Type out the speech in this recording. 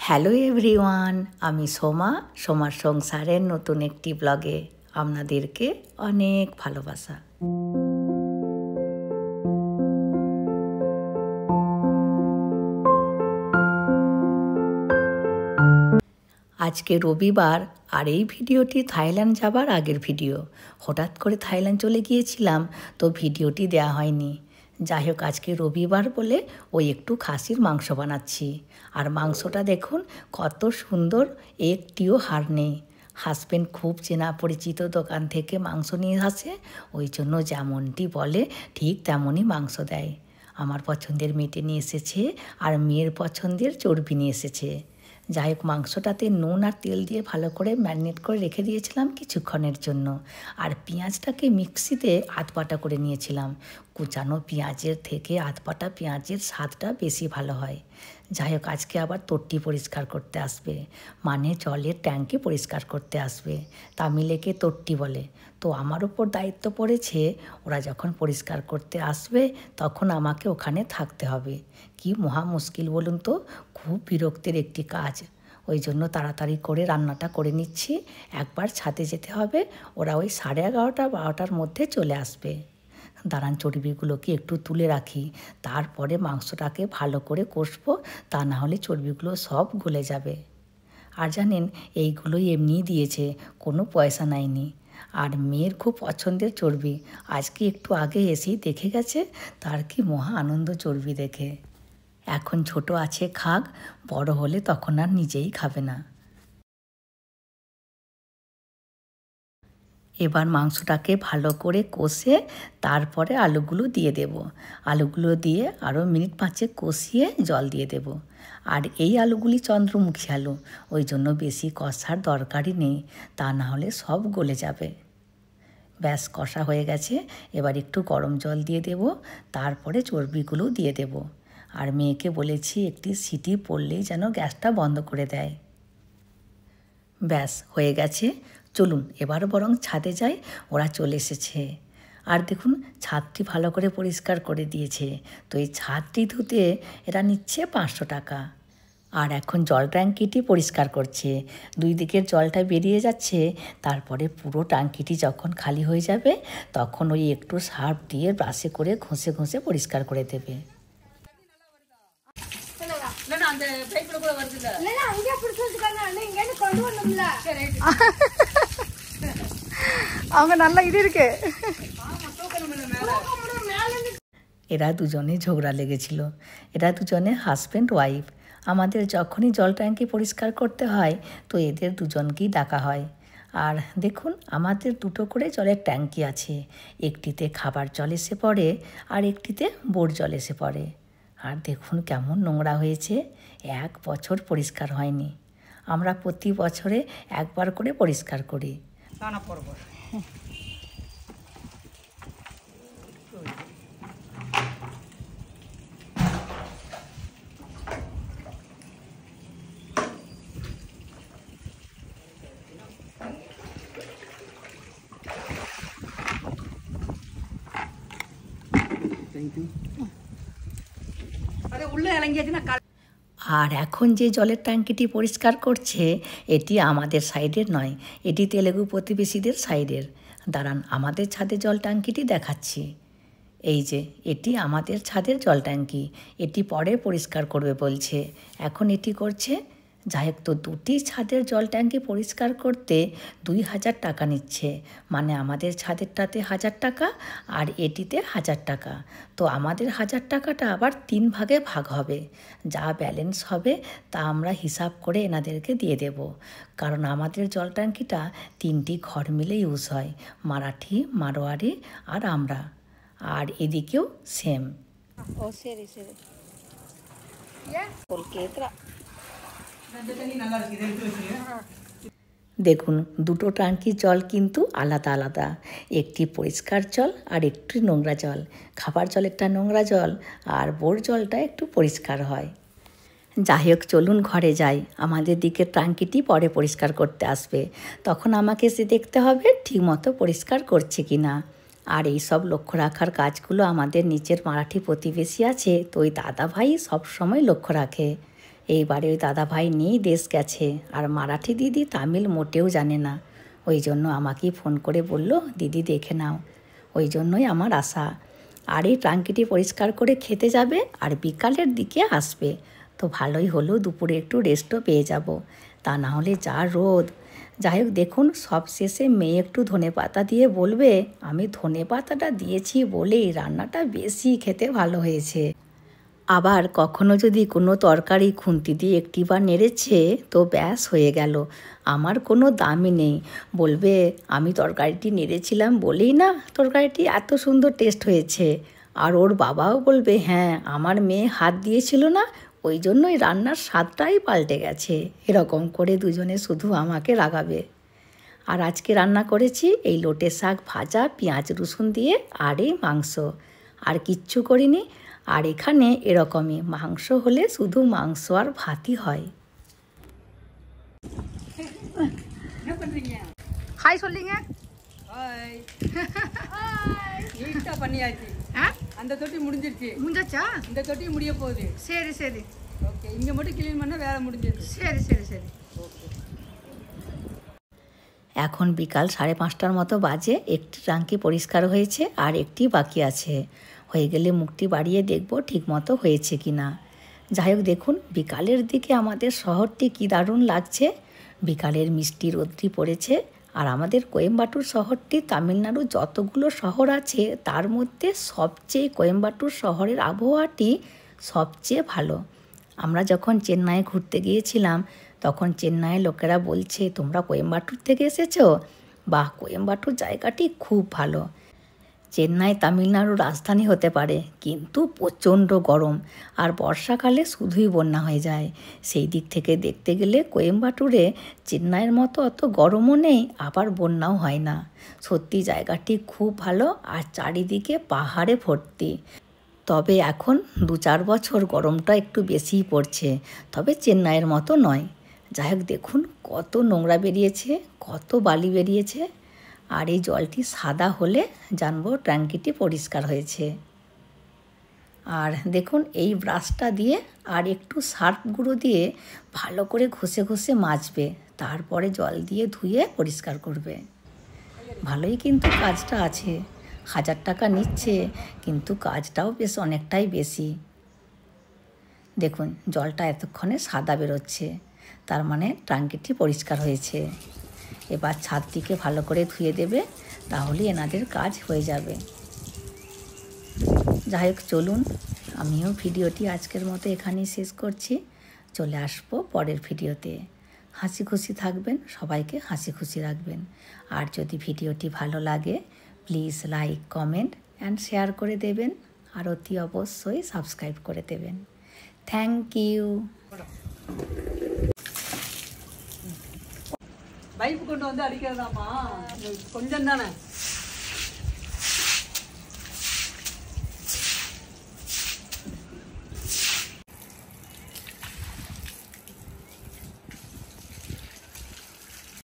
Hello everyone, আমি সোমার সংসারের নতুন একটি ব্লগে আপনাদেরকে অনেক ভালোবাসা। আজকে রবিবার, আর এই ভিডিওটি থাইল্যান্ড যাবার আগের ভিডিও। হঠাৎ করে থাইল্যান্ড চলে গিয়েছিলাম, তো ভিডিওটি দেয়া হয়নি। যাই হোক, আজকে রবিবার বলে ওই একটু খাসির মাংস বানাচ্ছি। আর মাংসটা দেখুন কত সুন্দর, একটিও হাড় নেই। হাজব্যান্ড খুব চেনা পরিচিত দোকান থেকে মাংস নিয়ে আসে, ওই জন্য যেমনটি বলে ঠিক তেমনই মাংস দেয়। আমার পছন্দের মেটে নিয়ে এসেছে, আর মেয়ের পছন্দের চর্বি নিয়ে এসেছে। যাই হোক, মাংসটাতে নুন আর তেল দিয়ে ভালো করে ম্যারিনেট করে রেখে দিয়েছিলাম কিছুক্ষণের জন্য। আর পেঁয়াজটাকে মিক্সিতে আধপাটা করে নিয়েছিলাম। কুচানো পেঁয়াজের থেকে আধপাটা পেঁয়াজের স্বাদটা বেশি ভালো হয়। যাই হোক, আজকে আবার তোট্টি পরিষ্কার করতে আসবে, মানে জলের ট্যাঙ্কি পরিষ্কার করতে আসবে। তামিলেকে তোট্টি বলে। তো আমার উপর দায়িত্ব পড়েছে, ওরা যখন পরিষ্কার করতে আসবে তখন আমাকে ওখানে থাকতে হবে। কি মহা মুশকিল বলুন তো, খুব বিরক্তির একটি কাজ। ওই জন্য তাড়াতাড়ি করে রান্নাটা করে নিচ্ছি। একবার ছাদে যেতে হবে, ওরা ওই 11:30-12টার মধ্যে চলে আসবে। দাঁড়ান, চর্বিগুলোকে একটু তুলে রাখি, তারপরে মাংসটাকে ভালো করে কষবো, তা না হলে চর্বিগুলো সব গলে যাবে। আর জানেন, এইগুলোই এমনিই দিয়েছে, কোনো পয়সা নেয়নি। আর মেয়ের খুব পছন্দের চর্বি, আজকে একটু আগে এসেই দেখে গেছে, তার কি মহা আনন্দ চর্বি দেখে। এখন ছোট আছে খাক, বড় হলে তখন আর নিজেই খাবে না। এবার মাংসটাকে ভালো করে কষে তারপরে আলুগুলো দিয়ে দেব। আলুগুলো দিয়ে আরও মিনিট 5 কষিয়ে জল দিয়ে দেব। আর এই আলুগুলি চন্দ্রমুখী আলু, ওই জন্য বেশি কষার দরকারই নেই, তা না হলে সব গলে যাবে। ব্যাস, কষা হয়ে গেছে। এবার একটু গরম জল দিয়ে দেব, তারপরে চর্বিগুলো দিয়ে দেব। আর মেয়েকে বলেছি একটি সিটি পড়লেই যেন গ্যাসটা বন্ধ করে দেয়। ব্যাস হয়ে গেছে। চলুন এবার বরং ছাদে যাই, ওরা চলে এসেছে। আর দেখুন, ছাদটি ভালো করে পরিষ্কার করে দিয়েছে। তো এই ছাদটি ধুতে এরা নিচ্ছে 500 টাকা। আর এখন জল ট্যাঙ্কিটি পরিষ্কার করছে। দুই দিকের জলটা বেরিয়ে যাচ্ছে, তারপরে পুরো ট্যাঙ্কিটি যখন খালি হয়ে যাবে তখন ওই একটু সার্ফ দিয়ে ব্রাশে করে ঘষে ঘষে পরিষ্কার করে দেবে। அவங்க நல்லா இது இருக்கு। এরা দুজনে ঝগড়া লেগেছিল। এরা দুজনে হাজব্যান্ড ওয়াইফ। আমাদের যখনই জল ট্যাঙ্কি পরিষ্কার করতে হয় তো এদের দুজনকেই ডাকা হয়। আর দেখুন, আমাদের দুটো করে জলের ট্যাঙ্কি আছে। একটিতে খাবার জল এসে পড়ে, আর একটিতে বোর জল এসে পড়ে। আর দেখুন কেমন নোংরা হয়েছে, 1 বছর পরিষ্কার হয়নি। আমরা প্রতি বছরে একবার করে পরিষ্কার করি। আর এখন যে জলের ট্যাঙ্কিটি পরিষ্কার করছে এটি আমাদের সাইডের নয়, এটি তেলেগু প্রতিবেশীদের সাইডের। দাঁড়ান, আমাদের ছাদের জল ট্যাঙ্কিটি দেখাচ্ছি। এই যে এটি আমাদের ছাদের জল ট্যাঙ্কি, এটি পরে পরিষ্কার করবে বলছে, এখন এটি করছে। যাই হোক, তো দুটি ছাদের জল ট্যাঙ্কি পরিষ্কার করতে 2000 টাকা নিচ্ছে। মানে আমাদের ছাদেরটাতে 1000 টাকা আর এটিতে 1000 টাকা। তো আমাদের 1000 টাকাটা আবার 3 ভাগে ভাগ হবে। যা ব্যালেন্স হবে তা আমরা হিসাব করে এনাদেরকে দিয়ে দেব। কারণ আমাদের জল ট্যাঙ্কিটা 3টি ঘর মিলে ইউজ হয়, মারাঠি, মারোয়ারি আর আমরা। আর এদিকেও সেম। দেখুন, দুটো ট্যাঙ্কির জল কিন্তু আলাদা আলাদা। একটি পরিষ্কার জল আর একটি নোংরা জল। খাবার জলেরটা নোংরা জল, আর বোর জলটা একটু পরিষ্কার হয়। যাই হোক, চলুন ঘরে যাই। আমাদের দিকের ট্যাঙ্কিটি পরে পরিষ্কার করতে আসবে, তখন আমাকে এসে দেখতে হবে ঠিকমতো পরিষ্কার করছে কি না। আর এই সব লক্ষ্য রাখার কাজগুলো আমাদের নিচের মারাঠি প্রতিবেশী আছে, তো ওই দাদা ভাই সব সময় লক্ষ্য রাখে। এইবারে ওই দাদাভাই নিয়েই দেশ গেছে, আর মারাঠি দিদি তামিল মোটেও জানে না। ওই জন্য আমাকেই ফোন করে বলল, দিদি দেখে নাও। ওই জন্যই আমার আশা। আর এই ট্যাঙ্কিটি পরিষ্কার করে খেতে যাবে আর বিকালের দিকে আসবে, তো ভালোই হলো, দুপুরে একটু রেস্টও পেয়ে যাব। তা না হলে যা রোদ। যাই হোক, দেখুন সব শেষে মেয়ে একটু ধনেপাতা দিয়ে বলবে, আমি ধনেপাতাটা দিয়েছি বলেই রান্নাটা বেশি খেতে ভালো হয়েছে। আবার কখনো যদি কোনো তরকারি খুন্তি দিয়ে একটিবার নেড়েছে তো ব্যাস হয়ে গেল, আমার কোনো দামই নেই। বলবে আমি তরকারিটি নেড়েছিলাম বলেই না তরকারিটি এত সুন্দর টেস্ট হয়েছে। আর ওর বাবাও বলবে, হ্যাঁ আমার মেয়ে হাত দিয়েছিল না, ওই জন্যই রান্নার স্বাদটাই পাল্টে গেছে। এরকম করে দুজনে শুধু আমাকে রাগাবে। আর আজকে রান্না করেছি এই লোটে শাক ভাজা পেঁয়াজ রসুন দিয়ে, আর এই মাংস, আর কিচ্ছু করিনি। আর এখানে এরকমই মাংস হলে শুধু মাংস আর ভাতই হয়। ஹாய் சொல்லிங்க. ஹாய். நீட்டா பண்ணியாச்சு. அந்த தொட்டி முடிஞ்சிருச்சு. முடிஞ்சாச்சா? இந்த தொட்டி முடிய போகுது. சரி சரி. ஓகே, இங்க மட்டும் க்ளீன் பண்ணா வேலை முடிஞ்சிருச்சு. சரி சரி சரி. ஓகே. এখন বিকাল 5:30টার মতো বাজে। একটি ট্যাঙ্কি পরিষ্কার হয়েছে আর একটি বাকি আছে। হয়ে গেলে মুখটি বাড়িয়ে দেখব ঠিকমতো হয়েছে কি না। যাই হোক, দেখুন বিকালের দিকে আমাদের শহরটি কি দারুণ লাগছে। বিকালের মিষ্টি রোদটি পড়েছে। আর আমাদের কোয়েম্বাটুর শহরটি তামিলনাড়ু যতগুলো শহর আছে তার মধ্যে সবচেয়ে কোয়েম্বাটুর শহরের আবহাওয়াটি সবচেয়ে ভালো। আমরা যখন চেন্নাইয়ে ঘুরতে গিয়েছিলাম তখন চেন্নাইয়ের লোকেরা বলছে, তোমরা কোয়েম্বাটুর থেকে এসেছো? বাহ, কোয়েম্বাটুর জায়গাটি খুব ভালো। চেন্নাই তামিলনাড়ুর রাজধানী হতে পারে, কিন্তু প্রচণ্ড গরম, আর বর্ষাকালে শুধুই বন্যা হয়ে যায়। সেই দিক থেকে দেখতে গেলে কোয়েম্বাটুরে চেন্নাইয়ের মতো অত গরমও নেই, আবার বন্যাও হয় না। সত্যি জায়গাটি খুব ভালো, আর চারিদিকে পাহাড়ে ভর্তি। তবে এখন 2-4 বছর গরমটা একটু বেশিই পড়ছে, তবে চেন্নাইয়ের মতো নয়। যাই হোক, দেখুন কত নোংরা বেরিয়েছে, কত বালি বেরিয়েছে। আর এই জলটি সাদা হলে জানবো ট্যাঙ্কিটি পরিষ্কার হয়েছে। আর দেখুন এই ব্রাশটা দিয়ে আর একটু সার্ফ গুঁড়ো দিয়ে ভালো করে ঘষে ঘষে মাজবে, তারপরে জল দিয়ে ধুয়ে পরিষ্কার করবে। ভালোই কিন্তু কাজটা আছে। 1000 টাকা নিচ্ছে, কিন্তু কাজটাও বেশ অনেকটাই বেশি। দেখুন জলটা এতক্ষণে সাদা বেরোচ্ছে, তার মানে ট্যাঙ্কিটি পরিষ্কার হয়েছে। এবার ছাদটিকে ভালো করে ধুয়ে দেবে, তাহলে এনাদের কাজ হয়ে যাবে। যাই হোক, চলুন আমিও ভিডিওটি আজকের মতো এখানেই শেষ করছি। চলে আসবো পরের ভিডিওতে। হাসি খুশি থাকবেন, সবাইকে হাসি খুশি রাখবেন। আর যদি ভিডিওটি ভালো লাগে please like, comment and share করে দেবেন, আর অতি অবশ্যই সাবস্ক্রাইব করে দেবেন। Thank you. பைப்பு கொண்டு வந்து அடிக்கிறதாமா கொஞ்சம் தானே.